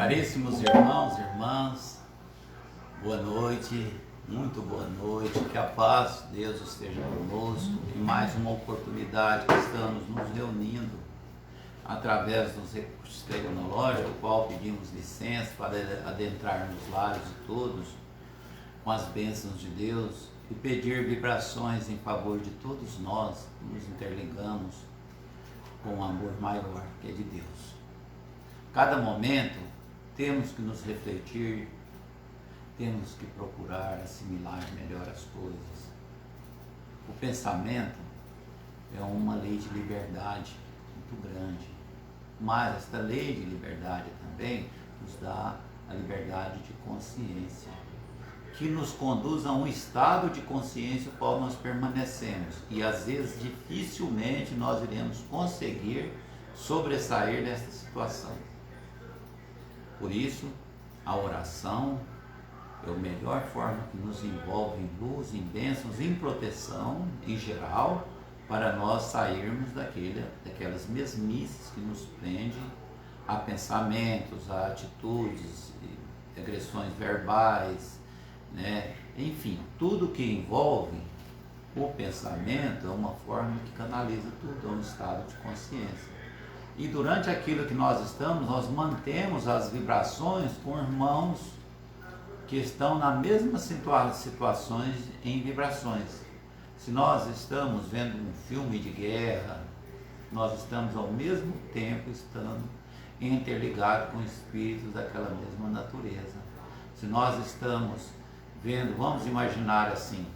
Caríssimos irmãos e irmãs, boa noite, muito boa noite, que a paz de Deus esteja conosco. Em mais uma oportunidade que estamos nos reunindo através dos recursos tecnológicos, o qual pedimos licença para adentrar nos lares de todos com as bênçãos de Deus e pedir vibrações em favor de todos nós que nos interligamos com o amor maior que é de Deus. Cada momento temos que nos refletir, temos que procurar assimilar melhor as coisas. O pensamento é uma lei de liberdade muito grande, mas esta lei de liberdade também nos dá a liberdade de consciência, que nos conduz a um estado de consciência no qual nós permanecemos, e às vezes dificilmente nós iremos conseguir sobressair desta situação. Por isso, a oração é a melhor forma que nos envolve em luz, em bênçãos, em proteção, em geral, para nós sairmos daquelas mesmices que nos prendem a pensamentos, a atitudes, agressões verbais, né? Enfim, tudo que envolve o pensamento é uma forma que canaliza tudo, é um estado de consciência. E durante aquilo que nós estamos, nós mantemos as vibrações com irmãos que estão nas mesmas situações em vibrações. Se nós estamos vendo um filme de guerra, nós estamos ao mesmo tempo estando interligados com espíritos daquela mesma natureza. Se nós estamos vendo, vamos imaginar assim,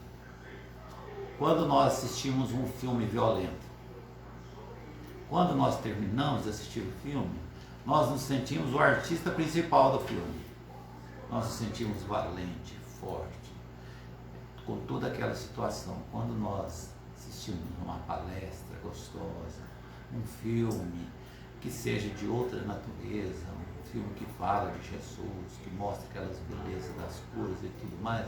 quando nós assistimos um filme violento, quando nós terminamos de assistir o filme, nós nos sentimos o artista principal do filme. Nós nos sentimos valente, forte, com toda aquela situação. Quando nós assistimos uma palestra gostosa, um filme que seja de outra natureza, um filme que fala de Jesus, que mostra aquelas belezas das cores e tudo mais,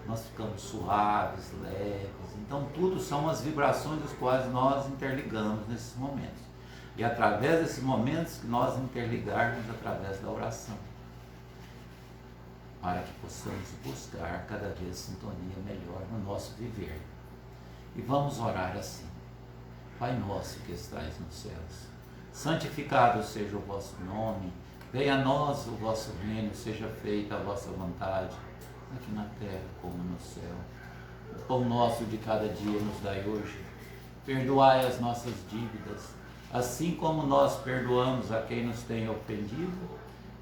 nós ficamos suaves, leves. Então tudo são as vibrações das quais nós interligamos nesses momentos. E através desses momentos que nós interligarmos através da oração, para que possamos buscar cada vez sintonia melhor no nosso viver. E vamos orar assim: Pai nosso que estais nos céus, santificado seja o vosso nome, venha a nós o vosso reino, seja feita a vossa vontade, aqui na terra como no céu. O pão nosso de cada dia nos dai hoje. Perdoai as nossas dívidas, assim como nós perdoamos a quem nos tem ofendido,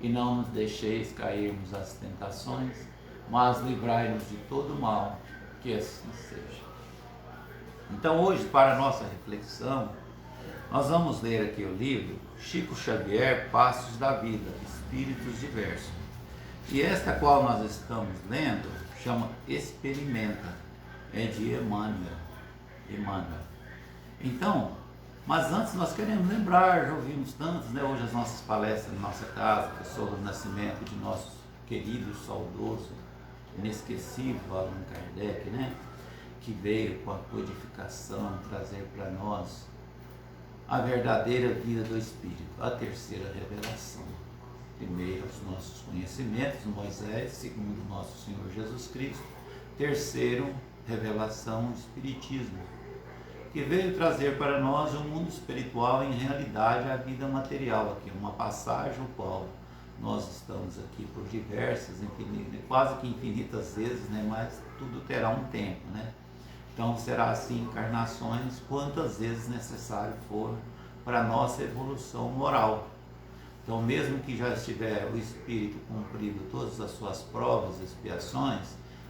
e não nos deixeis cairmos às tentações, mas livrai-nos de todo mal, que assim seja. Então hoje, para a nossa reflexão, nós vamos ler aqui o livro Chico Xavier, Passos da Vida, Espíritos Diversos. E esta qual nós estamos lendo chama Experimenta, é de Emmanuel. Então, mas antes nós queremos lembrar, já ouvimos tantos, né, hoje as nossas palestras na nossa casa, que é sobre o nascimento de nosso querido, saudoso, inesquecível Allan Kardec, né, que veio com a codificação trazer para nós a verdadeira vida do Espírito, a terceira revelação. Primeiro, os nossos conhecimentos, Moisés, segundo, nosso Senhor Jesus Cristo. Terceiro, revelação, o Espiritismo, que veio trazer para nós o mundo espiritual, em realidade a vida material aqui, uma passagem ao qual nós estamos aqui por diversas, quase que infinitas vezes, né? Mas tudo terá um tempo, né? Então será assim encarnações quantas vezes necessário for para a nossa evolução moral. Então, mesmo que já estiver o espírito cumprido todas as suas provas e expiações,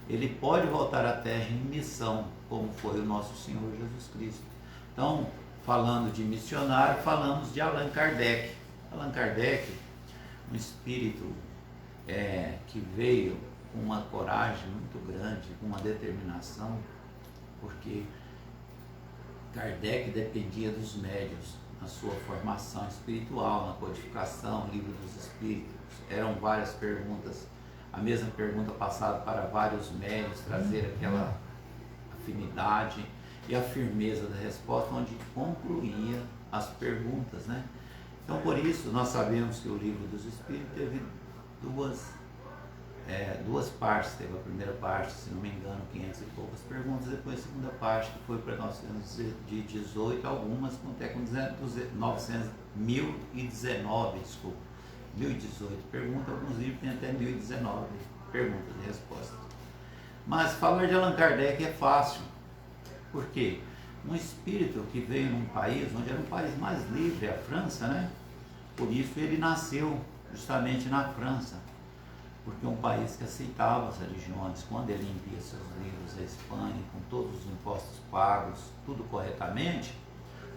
ele pode voltar à Terra em missão, como foi o nosso Senhor Jesus Cristo. Então, falando de missionário, falamos de Allan Kardec. Allan Kardec, um espírito que veio com uma coragem muito grande, com uma determinação, porque Kardec dependia dos médiuns na sua formação espiritual, na codificação, livro dos espíritos. Eram várias perguntas, a mesma pergunta passada para vários médiuns, trazer aquela afinidade e a firmeza da resposta, onde concluía as perguntas, né? Então, por isso, nós sabemos que o livro dos espíritos teve duas partes. Teve a primeira parte, se não me engano, 500 e poucas perguntas, depois a segunda parte, que foi para 918, algumas até com 1019, desculpa, 1018 perguntas, alguns livros têm até 1019 perguntas e respostas. Mas falar de Allan Kardec é fácil. Por quê? Um espírito que veio num país onde era um país mais livre, a França, né? Por isso ele nasceu justamente na França, porque é um país que aceitava as religiões. Quando ele envia seus livros à Espanha, com todos os impostos pagos, tudo corretamente,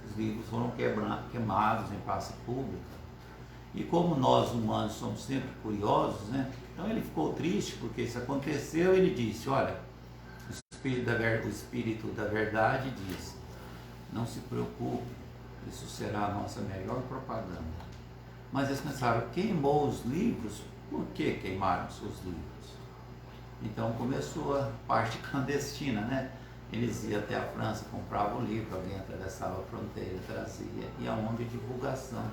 os livros foram queimados em praça pública. E como nós humanos somos sempre curiosos, né? Então ele ficou triste porque isso aconteceu e ele disse, olha, o Espírito da Verdade diz, não se preocupe, isso será a nossa melhor propaganda. Mas eles pensaram, queimou os livros, por que queimaram seus livros? Então começou a parte clandestina, né? Eles iam até a França, compravam o livro, alguém atravessava a fronteira, trazia, e aonde divulgação.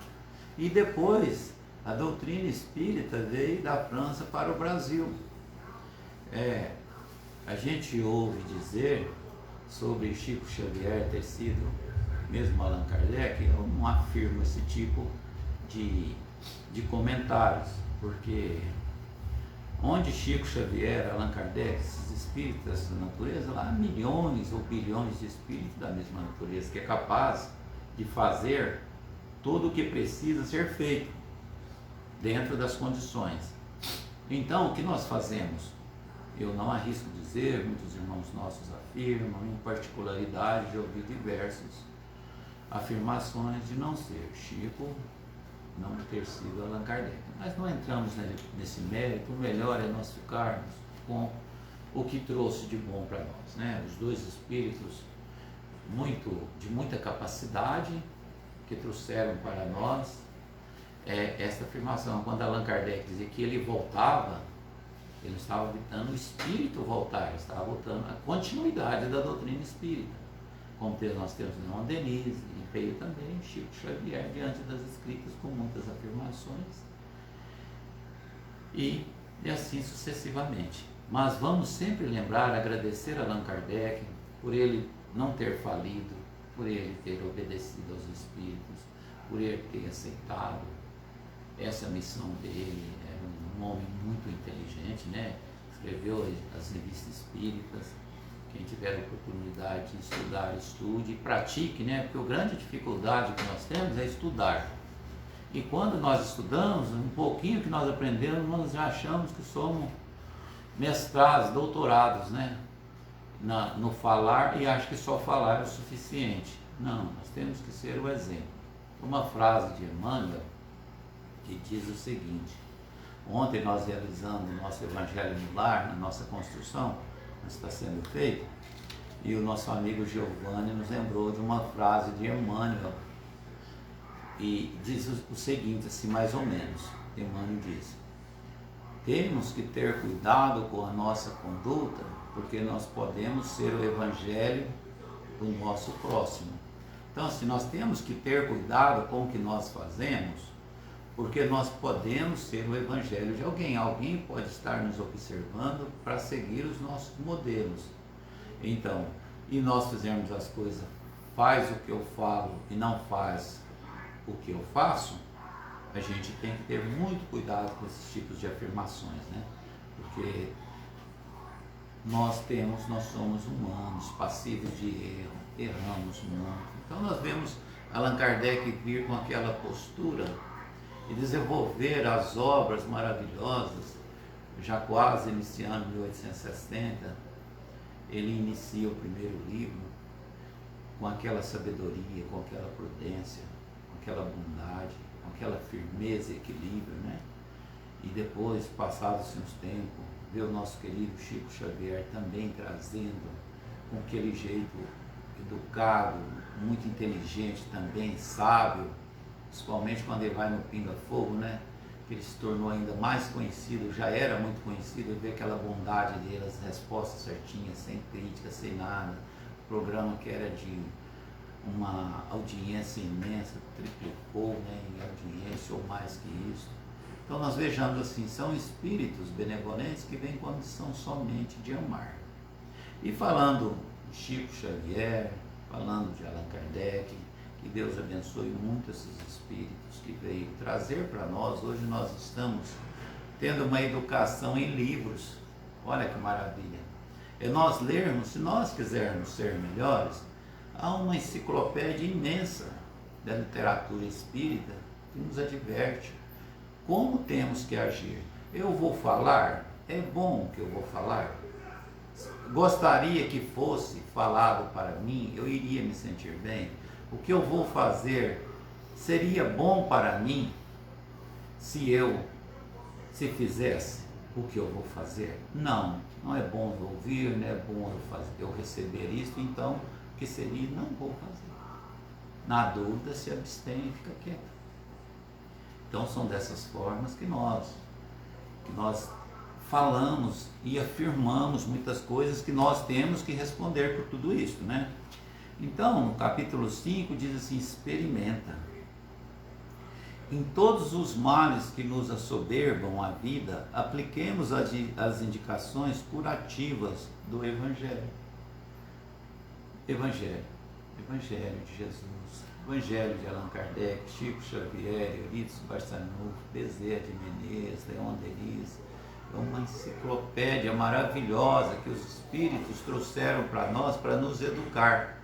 E depois a doutrina espírita veio da França para o Brasil. A gente ouve dizer sobre Chico Xavier ter sido, mesmo Allan Kardec, eu não afirmo esse tipo de comentários, porque onde Chico Xavier, Allan Kardec, esses espíritos dessa natureza, lá há milhões ou bilhões de espíritos da mesma natureza, que é capaz de fazer tudo o que precisa ser feito dentro das condições. Então, o que nós fazemos? Eu não arrisco dizer, muitos irmãos nossos afirmam, em particularidade, eu ouvi diversas afirmações de não ser Chico, não ter sido Allan Kardec. Mas não entramos nesse mérito, o melhor é nós ficarmos com o que trouxe de bom para nós, né? Os dois espíritos de muita capacidade que trouxeram para nós esta afirmação. Quando Allan Kardec dizia que ele voltava, ele não estava evitando o espírito voltar, ele estava voltando a continuidade da doutrina espírita. Como nós temos Leon Denis, e veio também Chico Xavier diante das escritas com muitas afirmações, e assim sucessivamente. Mas vamos sempre lembrar, agradecer a Allan Kardec por ele não ter falido, por ele ter obedecido aos espíritos, por ele ter aceitado essa missão dele. Era um homem muito inteligente, né? Escreveu as revistas espíritas. Quem tiver a oportunidade de estudar, estude e pratique, né? Porque a grande dificuldade que nós temos é estudar. E quando nós estudamos, um pouquinho que nós aprendemos, nós já achamos que somos mestrados, doutorados, né? No falar, e acho que só falar é o suficiente. Não, nós temos que ser o exemplo. Uma frase de Emmanuel que diz o seguinte: ontem nós realizamos o nosso Evangelho no Lar, na nossa construção, está sendo feito, e o nosso amigo Giovanni nos lembrou de uma frase de Emmanuel, e diz o seguinte, assim, mais ou menos. Emmanuel diz: temos que ter cuidado com a nossa conduta, porque nós podemos ser o Evangelho do nosso próximo. Então, assim, nós temos que ter cuidado com o que nós fazemos, porque nós podemos ser o Evangelho de alguém. Alguém pode estar nos observando para seguir os nossos modelos. Então, e nós fizermos as coisas, faz o que eu falo e não faz o que eu faço, a gente tem que ter muito cuidado com esses tipos de afirmações, né? Porque nós somos humanos, passíveis de erro, erramos muito. Então nós vemos Allan Kardec vir com aquela postura e desenvolver as obras maravilhosas, já quase iniciando 1860, ele inicia o primeiro livro com aquela sabedoria, com aquela prudência, com aquela bondade, com aquela firmeza e equilíbrio, né? E depois, passados uns tempos, vê o nosso querido Chico Xavier também trazendo com aquele jeito educado, muito inteligente também, sábio, principalmente quando ele vai no Pinga Fogo, né? Que ele se tornou ainda mais conhecido, já era muito conhecido, ver aquela bondade dele, as respostas certinhas, sem crítica, sem nada. O programa que era de uma audiência imensa, triplicou, né, em audiência ou mais que isso. Então nós vejamos assim, são espíritos benevolentes que vêm com a missão somente de amar. E falando de Chico Xavier, falando de Allan Kardec, que Deus abençoe muito esses espíritos que veio trazer para nós. Hoje nós estamos tendo uma educação em livros. Olha que maravilha. É nós lermos, se nós quisermos ser melhores, há uma enciclopédia imensa da literatura espírita que nos adverte como temos que agir. Eu vou falar, é bom que eu vou falar. Gostaria que fosse falado para mim, eu iria me sentir bem. O que eu vou fazer seria bom para mim se fizesse o que eu vou fazer? Não, não é bom eu ouvir, não é bom eu receber isso, então o que seria? Não vou fazer. Na dúvida, se abstém e fica quieto. Então são dessas formas que nós falamos e afirmamos muitas coisas que nós temos que responder por tudo isso, né? Então, no capítulo 5 diz assim, experimenta. Em todos os males que nos assoberbam a vida, apliquemos as indicações curativas do Evangelho. Evangelho de Jesus, Evangelho de Allan Kardec, Chico Xavier, Eurípides Barçanufo, Bezerra de Menezes, Leon Denis. É uma enciclopédia maravilhosa que os Espíritos trouxeram para nós para nos educar,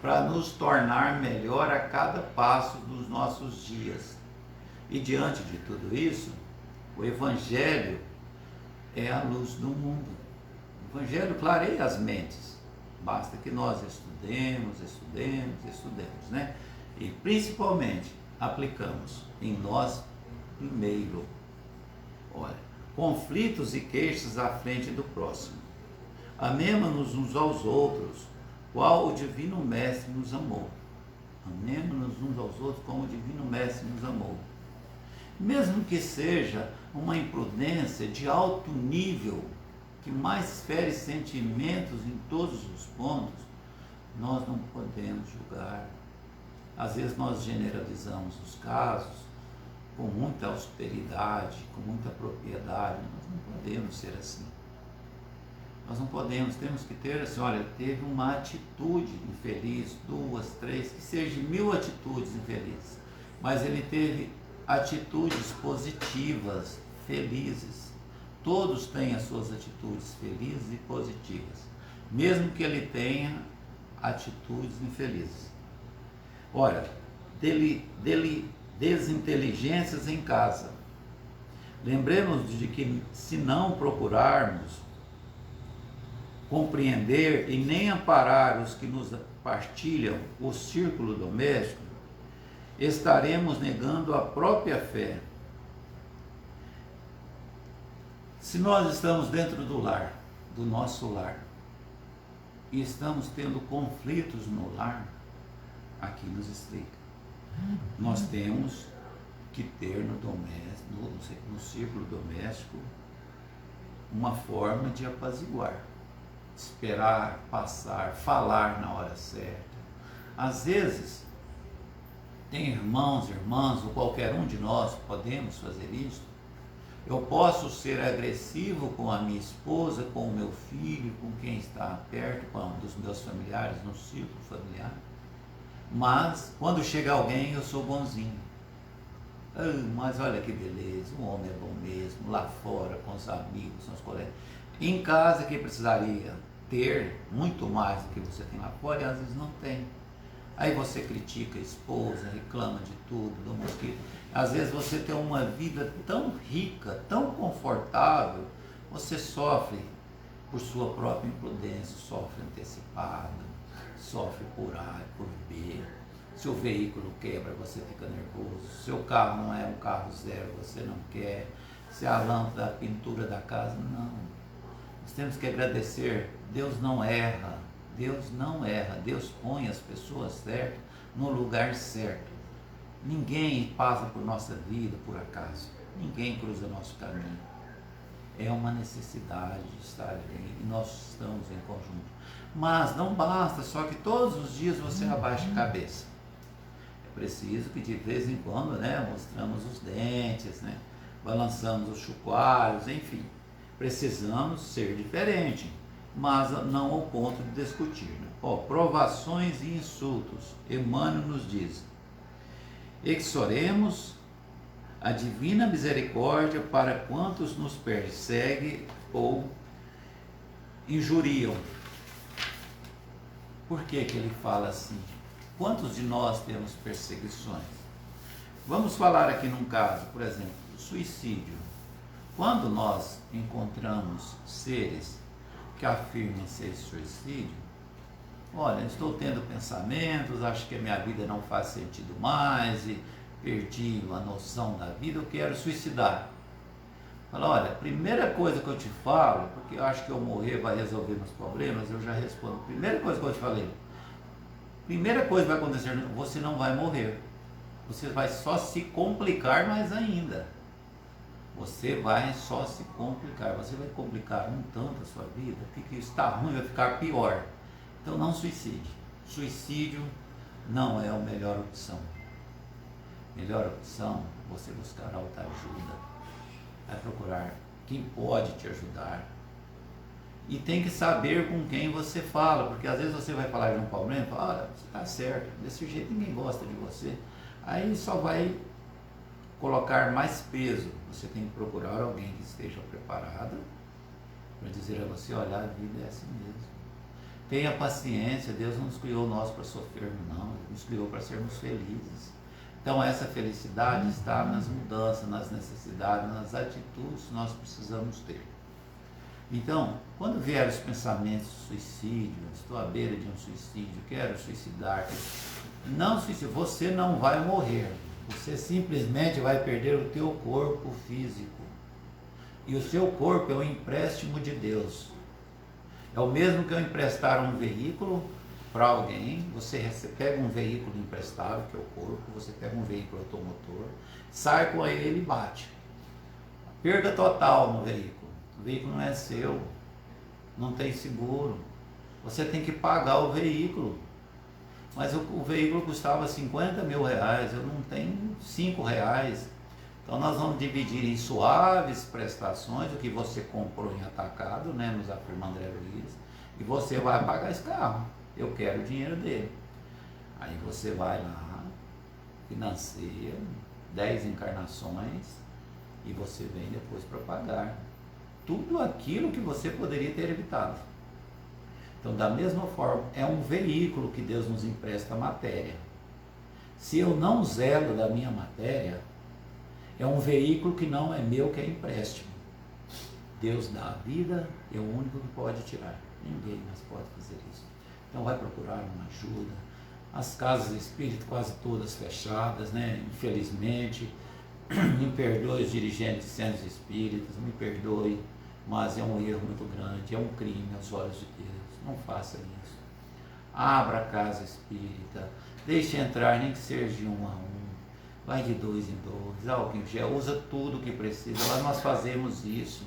para nos tornar melhor a cada passo dos nossos dias. E diante de tudo isso, o Evangelho é a luz do mundo. O Evangelho clareia as mentes. Basta que nós estudemos, né? E principalmente aplicamos em nós primeiro. Olha, conflitos e queixas à frente do próximo. Amemo-nos uns aos outros, qual o Divino Mestre nos amou. Amemo-nos uns aos outros, como o Divino Mestre nos amou. Mesmo que seja uma imprudência de alto nível, que mais fere sentimentos em todos os pontos, nós não podemos julgar. Às vezes nós generalizamos os casos com muita austeridade, com muita propriedade. Nós não podemos ser assim. Nós não podemos, temos que ter assim, olha, teve uma atitude infeliz, 2, 3, que seja 1000 atitudes infelizes, mas ele teve atitudes positivas, felizes. Todos têm as suas atitudes felizes e positivas, mesmo que ele tenha atitudes infelizes. Olha, desinteligências em casa. Lembremos de que se não procurarmos compreender e nem amparar os que nos partilham o círculo doméstico, estaremos negando a própria fé. Se nós estamos dentro do lar, do nosso lar, e estamos tendo conflitos no lar, aqui nos explica. Nós temos que ter no círculo doméstico uma forma de apaziguar, esperar, passar, falar na hora certa. Às vezes, tem irmãos, irmãs, ou qualquer um de nós podemos fazer isso. Eu posso ser agressivo com a minha esposa, com o meu filho, com quem está perto, com um dos meus familiares, no círculo familiar. Mas, quando chega alguém, eu sou bonzinho. Mas olha que beleza, o homem é bom mesmo, lá fora, com os amigos, com os colegas. Em casa, que precisaria ter muito mais do que você tem lá fora, e às vezes não tem. Aí você critica a esposa, reclama de tudo, do mosquito. Às vezes você tem uma vida tão rica, tão confortável, você sofre por sua própria imprudência, sofre antecipado, sofre por A, por B. Se o veículo quebra, você fica nervoso. Se o carro não é um carro zero, você não quer. Se a lâmpada, a pintura da casa, não. Nós temos que agradecer. Deus não erra. Deus não erra. Deus põe as pessoas certas no lugar certo. Ninguém passa por nossa vida por acaso. Ninguém cruza nosso caminho. É uma necessidade de estar ali e nós estamos em conjunto. Mas não basta só que todos os dias você abaixe a cabeça. É preciso que de vez em quando, né, mostramos os dentes, né? balançamos os chocalhos, enfim. Precisamos ser diferente, mas não ao ponto de discutir. Né? Provações e insultos. Emmanuel nos diz: exoremos a divina misericórdia para quantos nos perseguem ou injuriam. Por que ele fala assim? Quantos de nós temos perseguições? Vamos falar aqui num caso, por exemplo, suicídio. Quando nós encontramos seres que afirmem ser suicídio, olha, estou tendo pensamentos, acho que a minha vida não faz sentido mais, e perdi a noção da vida, eu quero suicidar. Fala, olha, primeira coisa que eu te falo, porque eu acho que eu morrer vai resolver meus problemas, eu já respondo. Primeira coisa que eu te falei, primeira coisa que vai acontecer, você não vai morrer. Você vai só se complicar mais ainda. Você vai só se complicar. Você vai complicar um tanto a sua vida, porque está ruim, vai ficar pior. Então não suicide. Suicídio não é a melhor opção. Melhor opção, você buscar alta ajuda. Vai procurar quem pode te ajudar. E tem que saber com quem você fala, porque às vezes você vai falar de um problema e fala, olha, você está certo, desse jeito ninguém gosta de você. Aí só vai colocar mais peso. Você tem que procurar alguém que esteja preparado para dizer a você, olha, a vida é assim mesmo. Tenha paciência, Deus não nos criou nós para sofrermos, não. Ele nos criou para sermos felizes. Então essa felicidade está nas mudanças, nas necessidades, nas atitudes que nós precisamos ter. Então, quando vier os pensamentos de suicídio, estou à beira de um suicídio, quero suicidar, não suicide, você não vai morrer. Você simplesmente vai perder o teu corpo físico. E o seu corpo é um empréstimo de Deus. É o mesmo que eu emprestar um veículo para alguém. Você pega um veículo emprestado, que é o corpo, você pega um veículo automotor, sai com ele e bate. Perda total no veículo. O veículo não é seu, não tem seguro. Você tem que pagar o veículo. Mas o veículo custava 50 mil reais, eu não tenho 5 reais. Então nós vamos dividir em suaves prestações, o que você comprou em atacado, né, nos afirma André Luiz, e você vai pagar esse carro. Eu quero o dinheiro dele. Aí você vai lá, financia 10 encarnações e você vem depois para pagar tudo aquilo que você poderia ter evitado. Então, da mesma forma, é um veículo que Deus nos empresta matéria. Se eu não zelo da minha matéria, é um veículo que não é meu, que é empréstimo. Deus dá a vida, é o único que pode tirar. Ninguém mais pode fazer isso. Então, vai procurar uma ajuda. As casas espíritas quase todas fechadas, né? Infelizmente. Me perdoe os dirigentes de centros espíritas, me perdoe, mas é um erro muito grande, é um crime aos olhos de Deus. Não faça isso. Abra a casa espírita, deixe entrar, nem que seja de 1 a 1, vai de 2 em 2, alguém já usa tudo o que precisa. Lá nós fazemos isso,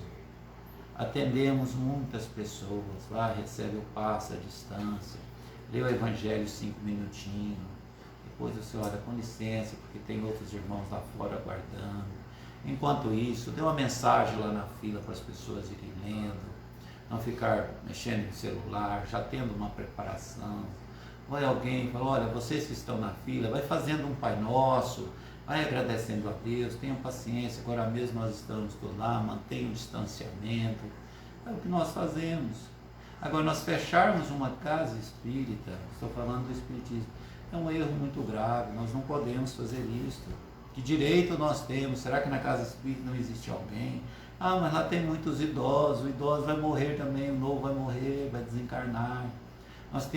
atendemos muitas pessoas, lá recebe o passe à distância, lê o Evangelho 5 minutinhos, depois você olha, com licença, porque tem outros irmãos lá fora aguardando. Enquanto isso, dê uma mensagem lá na fila para as pessoas irem lendo, não ficar mexendo no celular, já tendo uma preparação. Vai alguém e fala, olha, vocês que estão na fila, vai fazendo um Pai Nosso, vai agradecendo a Deus, tenham paciência, agora mesmo nós estamos todos lá, mantenham o distanciamento. É o que nós fazemos. Agora, nós fecharmos uma casa espírita, estou falando do espiritismo, é um erro muito grave, nós não podemos fazer isso. Que direito nós temos? Será que na casa espírita não existe alguém? Ah, mas lá tem muitos idosos, o idoso vai morrer também, o novo vai morrer, vai desencarnar. Nós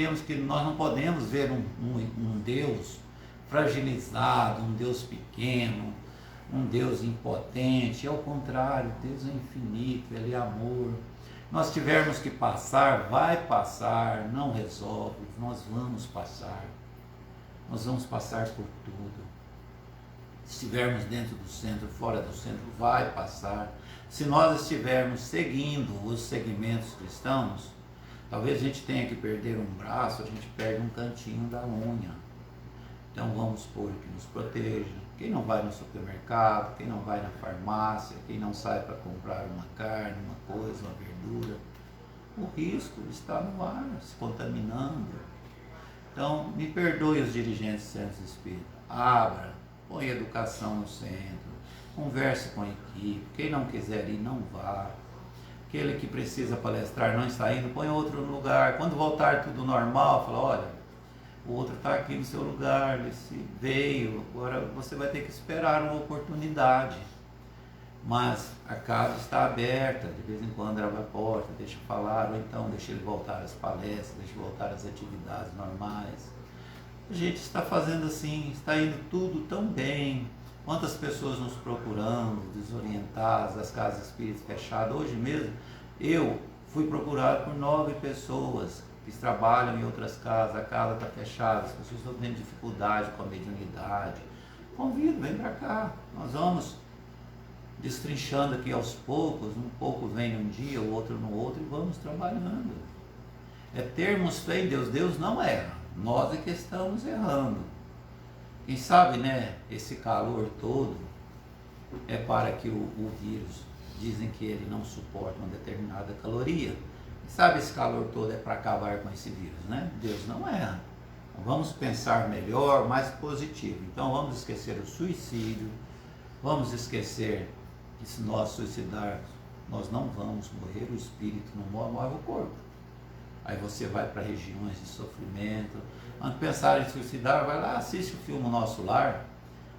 não podemos ver um Deus fragilizado, um Deus pequeno, um Deus impotente. Ao contrário, Deus é infinito, Ele é amor. Nós tivermos que passar, vai passar, não resolve, nós vamos passar. Nós vamos passar por tudo. Se estivermos dentro do centro, fora do centro, vai passar. Se nós estivermos seguindo os segmentos cristãos, talvez a gente tenha que perder um braço, a gente perde um cantinho da unha. Então vamos supor que nos proteja, Quem não vai no supermercado, quem não vai na farmácia, quem não sai para comprar uma carne, uma coisa, uma verdura, o risco está no ar, se contaminando. Então, me perdoe os dirigentes do Centro Espírita. Abra, põe a educação no centro, converse com a equipe. Quem não quiser ir, não vá. Aquele que precisa palestrar não está indo, põe outro no lugar. Quando voltar tudo normal, fala, olha, o outro está aqui no seu lugar, esse veio, agora você vai ter que esperar uma oportunidade. Mas a casa está aberta, de vez em quando abre a porta, deixa falar, ou então deixa ele voltar às palestras, deixa voltar às atividades normais. A gente está fazendo assim, está indo tudo tão bem. Quantas pessoas nos procurando, desorientadas, as casas espíritas fechadas. Hoje mesmo, eu fui procurado por 9 pessoas que trabalham em outras casas, a casa está fechada, as pessoas estão tendo dificuldade com a mediunidade. Convido, vem para cá, nós vamos destrinchando aqui aos poucos, um pouco vem num dia, o outro no outro, e vamos trabalhando. É termos fé em Deus. Deus não erra, nós é que estamos errando. Quem sabe, né, esse calor todo é para que o vírus, dizem que ele não suporta uma determinada caloria. Quem sabe esse calor todo é para acabar com esse vírus, né? Deus não erra. Então, vamos pensar melhor, mais positivo. Então vamos esquecer o suicídio, vamos esquecer que se nós suicidarmos, nós não vamos morrer, o espírito não morre, morre o corpo. Aí você vai para regiões de sofrimento. Quando pensar em suicidar, vai lá, assiste o filme Nosso Lar.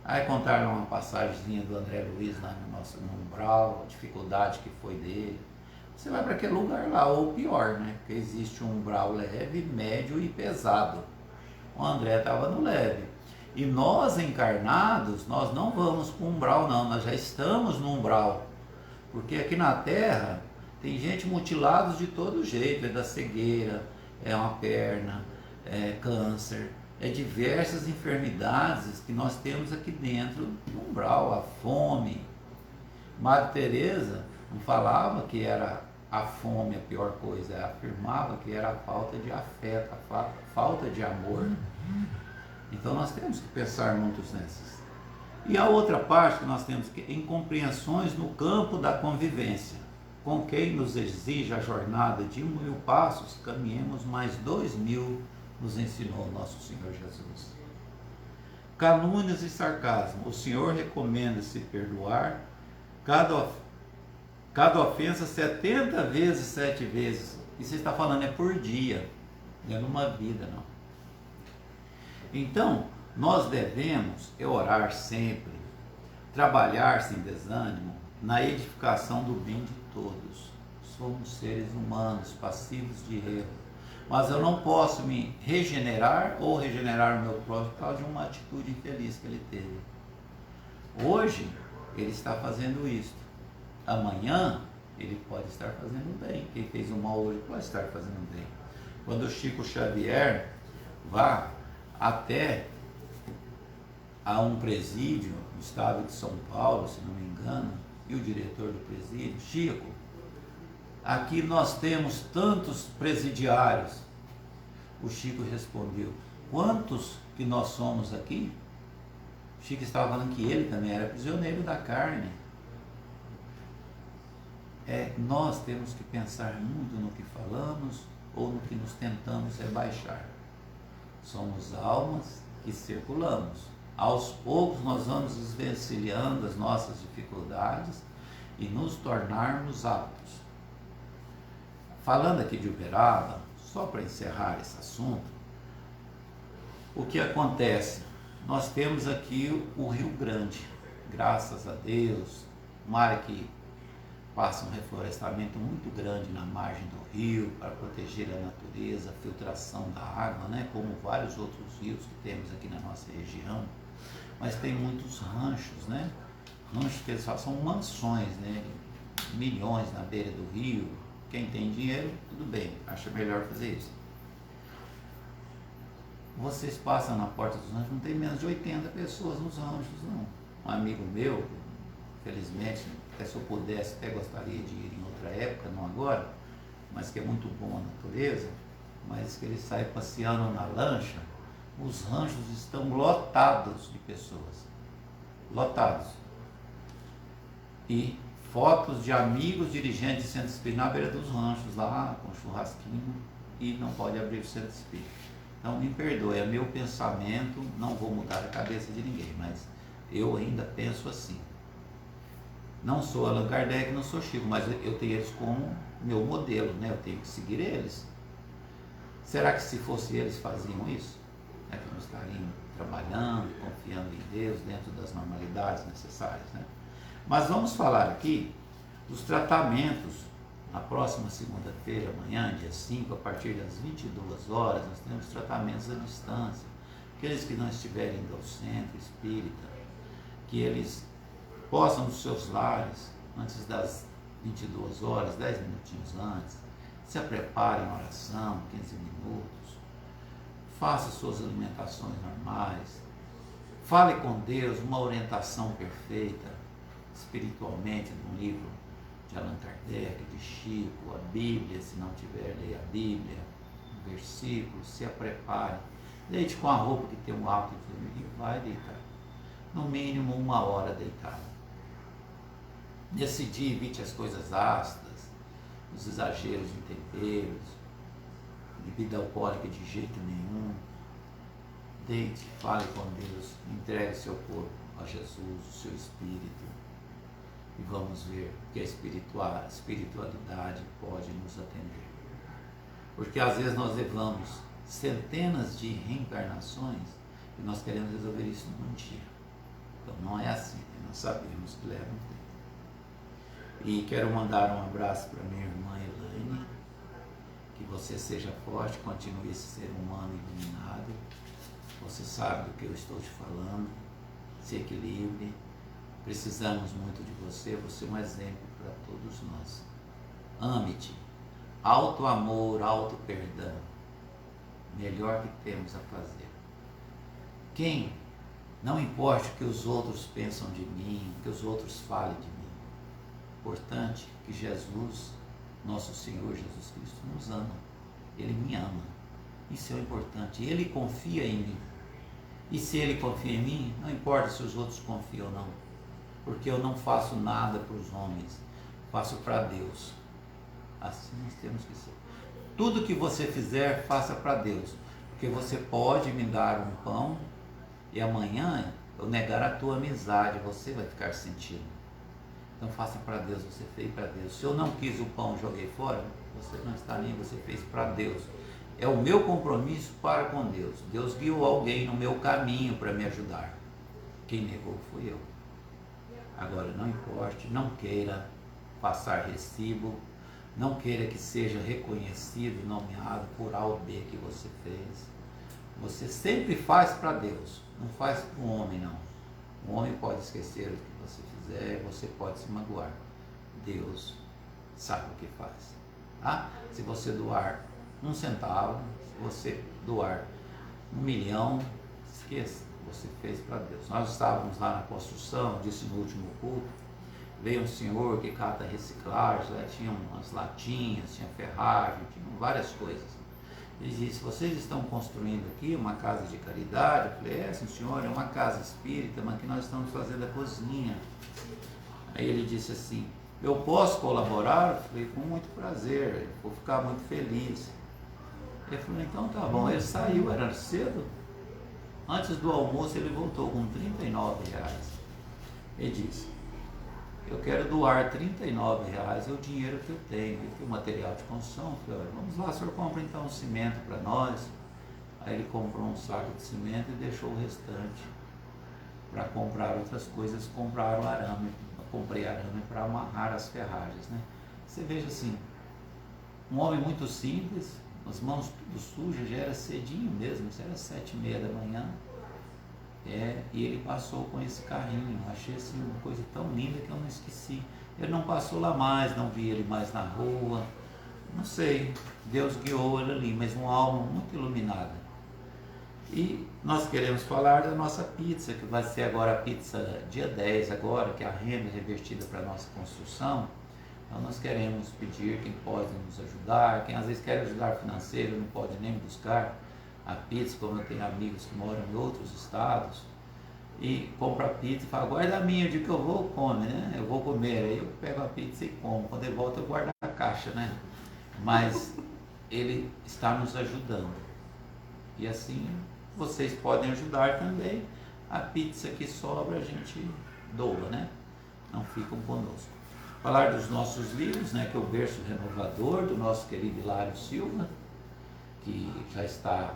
Aí contaram uma passagemzinha do André Luiz lá no umbral, a dificuldade que foi dele. Você vai para aquele lugar lá, ou pior, né? Porque existe um umbral leve, médio e pesado. O André estava no leve. E nós encarnados, nós não vamos para o umbral não, nós já estamos no umbral. Porque aqui na Terra tem gente mutilada de todo jeito, é da cegueira, é uma perna, é câncer, é diversas enfermidades que nós temos aqui dentro do umbral, a fome. Madre Teresa não falava que era a fome a pior coisa, ela afirmava que era a falta de afeto, a falta de amor. Então nós temos que pensar muitos nessas. E a outra parte que nós temos que incompreensões no campo da convivência. Com quem nos exige a jornada de 1000 passos, caminhemos mais 2000, nos ensinou nosso Senhor Jesus. Calúnias e sarcasmo. O Senhor recomenda se perdoar cada ofensa 70 vezes, 7 vezes. E você está falando é por dia, não é numa vida não. Então, nós devemos orar sempre, trabalhar sem desânimo na edificação do bem de todos. Somos seres humanos, passivos de erro, mas eu não posso me regenerar ou regenerar o meu próximo por causa de uma atitude infeliz que ele teve. Hoje, ele está fazendo isso. Amanhã, ele pode estar fazendo bem. Quem fez o mal hoje pode estar fazendo bem. Quando o Chico Xavier vá até a um presídio no estado de São Paulo, se não me engano, e o diretor do presídio, Chico, aqui nós temos tantos presidiários. O Chico respondeu, quantos que nós somos aqui? O Chico estava falando que ele também era prisioneiro da carne. Nós temos que pensar muito no que falamos ou no que nos tentamos rebaixar. Somos almas que circulamos. Aos poucos nós vamos desvencilhando as nossas dificuldades e nos tornarmos aptos. Falando aqui de Uberaba, só para encerrar esse assunto, o que acontece? Nós temos aqui o Rio Grande, graças a Deus, mar que passa um reflorestamento muito grande na margem do rio para proteger a natureza, a filtração da água, né? Como vários outros rios que temos aqui na nossa região, mas tem muitos ranchos, né? Ranchos que eles falam, são mansões, né? Milhões na beira do rio. Quem tem dinheiro, tudo bem, acha melhor fazer isso. Vocês passam na porta dos ranchos, não tem menos de 80 pessoas nos ranchos, não. Um amigo meu, felizmente, até se eu pudesse, até gostaria de ir em outra época, não agora, mas que é muito bom a natureza, mas que ele sai passeando na lancha, os ranchos estão lotados de pessoas. lotados. E fotos de amigos dirigentes de centro espírita na beira dos ranchos, lá com churrasquinho, e não pode abrir o centro espírita. Então me perdoe, é meu pensamento, não vou mudar a cabeça de ninguém, mas eu ainda penso assim. Não sou Allan Kardec, não sou Chico, mas eu tenho eles como meu modelo, né? Eu tenho que seguir eles. Será que se fosse eles faziam isso? É que não estariam trabalhando, confiando em Deus dentro das normalidades necessárias, né? Mas vamos falar aqui dos tratamentos. Na próxima segunda-feira, amanhã, dia 5, a partir das 22 horas, nós temos tratamentos à distância. Aqueles que não estiverem indo ao centro espírita, que eles possam nos seus lares, antes das 22 horas, 10 minutinhos antes, se preparem em oração, 15 minutos, faça suas alimentações normais, fale com Deus, uma orientação perfeita, espiritualmente, de um livro de Allan Kardec, de Chico, a Bíblia, se não tiver, leia a Bíblia, um versículo, se prepare, deite com a roupa que tem um hábito de dormir e vai deitar. No mínimo 1 hora deitado. Nesse dia, evite as coisas ácidas, os exageros em temperos, bebida alcoólica de jeito nenhum. Deite, fale com Deus, entregue seu corpo a Jesus, o seu espírito, e vamos ver que a espiritualidade pode nos atender. Porque às vezes nós levamos centenas de reencarnações e nós queremos resolver isso num dia. Então não é assim, nós sabemos que leva um tempo. E quero mandar um abraço para minha irmã Elaine, que você seja forte, continue esse ser humano iluminado, você sabe do que eu estou te falando, se equilibre, precisamos muito de você, você é um exemplo para todos nós. Ame-te, alto amor, alto perdão, melhor que temos a fazer. Quem, não importa o que os outros pensam de mim, o que os outros falem de mim, importante que Jesus, nosso Senhor Jesus Cristo, nos ama. Ele me ama. Isso é o importante. Ele confia em mim. E se Ele confia em mim, não importa se os outros confiam ou não. Porque eu não faço nada para os homens. Faço para Deus. Assim nós temos que ser. Tudo que você fizer, faça para Deus. Porque você pode me dar um pão e amanhã eu negar a tua amizade. Você vai ficar sentindo. Então faça para Deus, você fez para Deus. Se eu não quis o pão e joguei fora, você não está nem, você fez para Deus. É o meu compromisso para com Deus. Deus guiou alguém no meu caminho para me ajudar. Quem negou fui eu. Agora não importe, não queira passar recibo, não queira que seja reconhecido, nomeado por A ou B que você fez. Você sempre faz para Deus, não faz para o homem não. O homem pode esquecer o que você fizer, você pode se magoar. Deus sabe o que faz. Tá? Se você doar 1 centavo, se você doar 1 milhão, esqueça, você fez para Deus. Nós estávamos lá na construção, disse no último culto, veio um senhor que cata reciclagem, lá tinha umas latinhas, tinha ferragem, tinha várias coisas. Ele disse, vocês estão construindo aqui uma casa de caridade? Eu falei, sim senhor, é uma casa espírita, mas que nós estamos fazendo a cozinha. Aí ele disse assim, eu posso colaborar? Eu falei, com muito prazer, vou ficar muito feliz. Ele falou, então tá bom. Ele saiu, era cedo. Antes do almoço ele voltou com R$39. Ele disse, eu quero doar R$39, é o dinheiro que eu tenho, eu tenho material de construção. Eu falei, vamos lá, o senhor compra então um cimento para nós. Aí ele comprou um saco de cimento e deixou o restante para comprar outras coisas, compraram arame. Eu comprei arame para amarrar as ferragens, né? Você veja assim, um homem muito simples, as mãos tudo sujas, já era cedinho mesmo, isso era 7h30 da manhã. E ele passou com esse carrinho, achei assim uma coisa tão linda que eu não esqueci. Ele não passou lá mais, não vi ele mais na rua, não sei, Deus guiou ele ali, mas uma alma muito iluminada. E nós queremos falar da nossa pizza, que vai ser agora a pizza dia 10 agora, que é a renda revertida para a nossa construção. Então nós queremos pedir quem pode nos ajudar, quem às vezes quer ajudar financeiro, não pode nem buscar a pizza, como eu tenho amigos que moram em outros estados, e compro a pizza e falo, guarda a minha, o dia que eu vou, come, né? Eu vou comer, aí eu pego a pizza e como. Quando ele volta, eu guardo a caixa, né? Mas ele está nos ajudando. E assim, vocês podem ajudar também. A pizza que sobra, a gente doa, né? Não ficam conosco. Falar dos nossos livros, né? Que é o Berço Renovador, do nosso querido Hilário Silva, que já está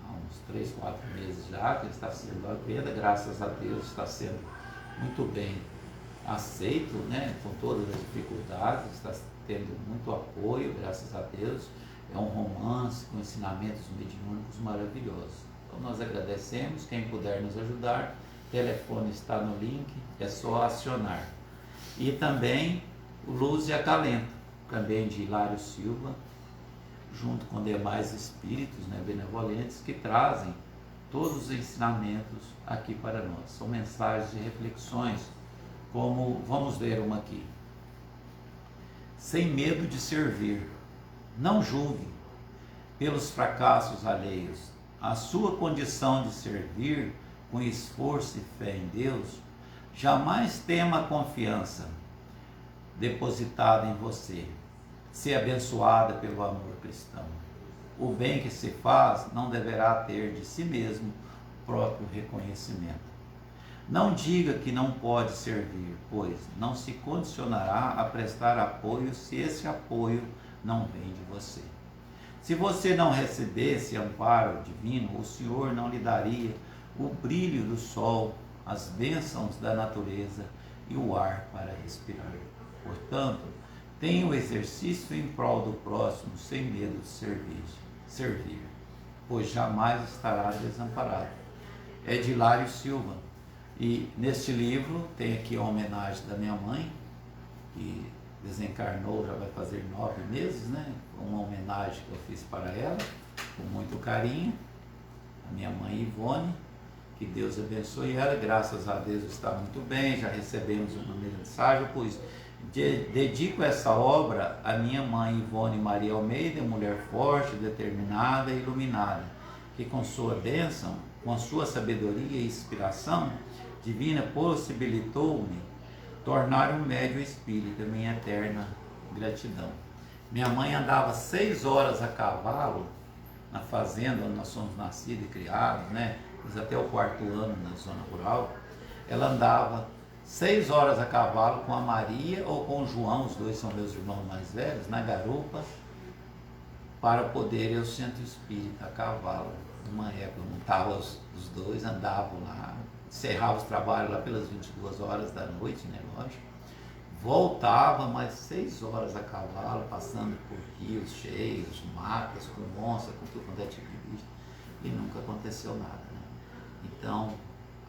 há uns 3, 4 meses já, que ele está sendo à venda, graças a Deus está sendo muito bem aceito, né, com todas as dificuldades, está tendo muito apoio, graças a Deus. É um romance com ensinamentos mediúnicos maravilhosos. Então nós agradecemos, quem puder nos ajudar, o telefone está no link, é só acionar. E também o Luz e Acalento, também de Hilário Silva, junto com demais espíritos, né, benevolentes, que trazem todos os ensinamentos aqui para nós. São mensagens e reflexões, como vamos ler uma aqui. Sem medo de servir, não julgue pelos fracassos alheios. A sua condição de servir com esforço e fé em Deus, jamais tema a confiança depositada em você, ser abençoada pelo amor cristão. O bem que se faz não deverá ter de si mesmo o próprio reconhecimento. Não diga que não pode servir, pois não se condicionará a prestar apoio se esse apoio não vem de você. Se você não recebesse amparo divino, o Senhor não lhe daria o brilho do sol, as bênçãos da natureza e o ar para respirar. Portanto, tenha o exercício em prol do próximo sem medo de servir, pois jamais estará desamparado. É de Hilário Silva. E neste livro tem aqui a homenagem da minha mãe, que desencarnou já vai fazer 9 meses, né? Uma homenagem que eu fiz para ela, com muito carinho, a minha mãe Ivone, que Deus abençoe ela, graças a Deus está muito bem, já recebemos uma mensagem, pois dedico essa obra à minha mãe Ivone Maria Almeida, mulher forte, determinada e iluminada, que com sua bênção, com a sua sabedoria e inspiração divina, possibilitou-me tornar um médium espírita, minha eterna gratidão. Minha mãe andava 6 horas a cavalo na fazenda onde nós somos nascidos e criados, né? Fiz até o 4º ano na zona rural. Ela andava 6 horas a cavalo com a Maria ou com o João, os dois são meus irmãos mais velhos, na garupa, para poder ir ao centro espírita a cavalo. Numa época, não estavam os dois, andavam lá, encerrava os trabalhos lá pelas 22 horas da noite, né, lógico. Voltava mais 6 horas a cavalo, passando por rios cheios, matas, com onça, com tudo quanto é tipo de bicho, e nunca aconteceu nada, né? Então,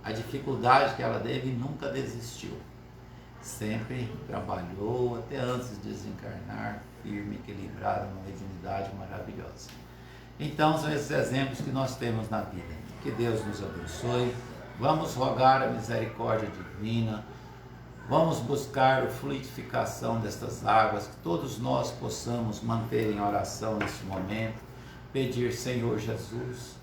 a dificuldade que ela teve, nunca desistiu. Sempre trabalhou, até antes de desencarnar, firme, equilibrada, uma mediunidade maravilhosa. Então, são esses exemplos que nós temos na vida. Que Deus nos abençoe. Vamos rogar a misericórdia divina. Vamos buscar a fluidificação destas águas, que todos nós possamos manter em oração neste momento. Pedir, Senhor Jesus,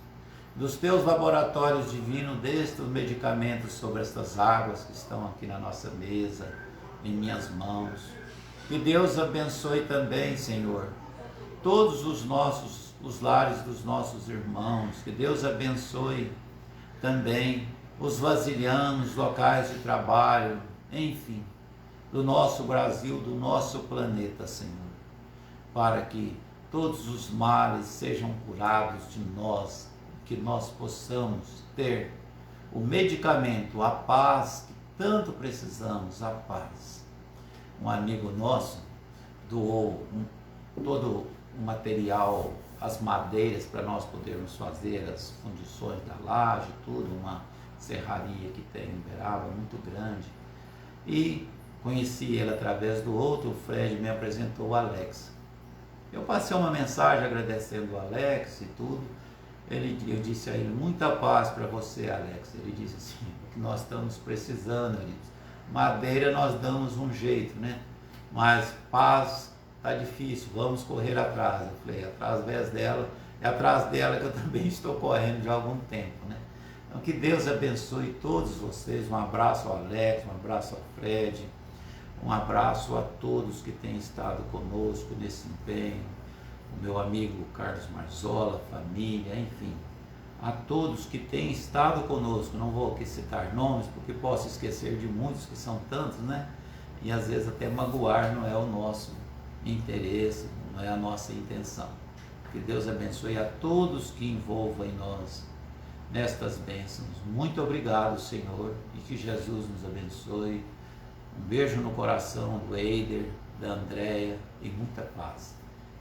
dos teus laboratórios divinos, destes medicamentos sobre estas águas que estão aqui na nossa mesa, em minhas mãos. Que Deus abençoe também, Senhor, todos os lares dos nossos irmãos. Que Deus abençoe também os vasilhanos, locais de trabalho, enfim, do nosso Brasil, do nosso planeta, Senhor, para que todos os males sejam curados de nós, que nós possamos ter o medicamento, a paz que tanto precisamos, a paz. Um amigo nosso doou todo o material, as madeiras para nós podermos fazer as fundições da laje, tudo, uma serraria que tem em Uberaba, muito grande. E conheci ele através do outro, o Fred me apresentou o Alex. Eu passei uma mensagem agradecendo o Alex e tudo. Eu disse a ele, muita paz para você, Alex. Ele disse assim, que nós estamos precisando. Ele disse, madeira nós damos um jeito, né? Mas paz está difícil, vamos correr atrás. Eu falei, através dela, é atrás dela que eu também estou correndo já há algum tempo, né? Então, que Deus abençoe todos vocês. Um abraço ao Alex, um abraço ao Fred, um abraço a todos que têm estado conosco nesse empenho. O meu amigo Carlos Marzola, família, enfim. A todos que têm estado conosco, não vou aqui citar nomes, porque posso esquecer de muitos, que são tantos, né? E às vezes até magoar não é o nosso interesse, não é a nossa intenção. Que Deus abençoe a todos que envolvam em nós nestas bênçãos. Muito obrigado, Senhor, e que Jesus nos abençoe. Um beijo no coração do Eider, da Andréia, e muita paz.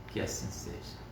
Que assim seja.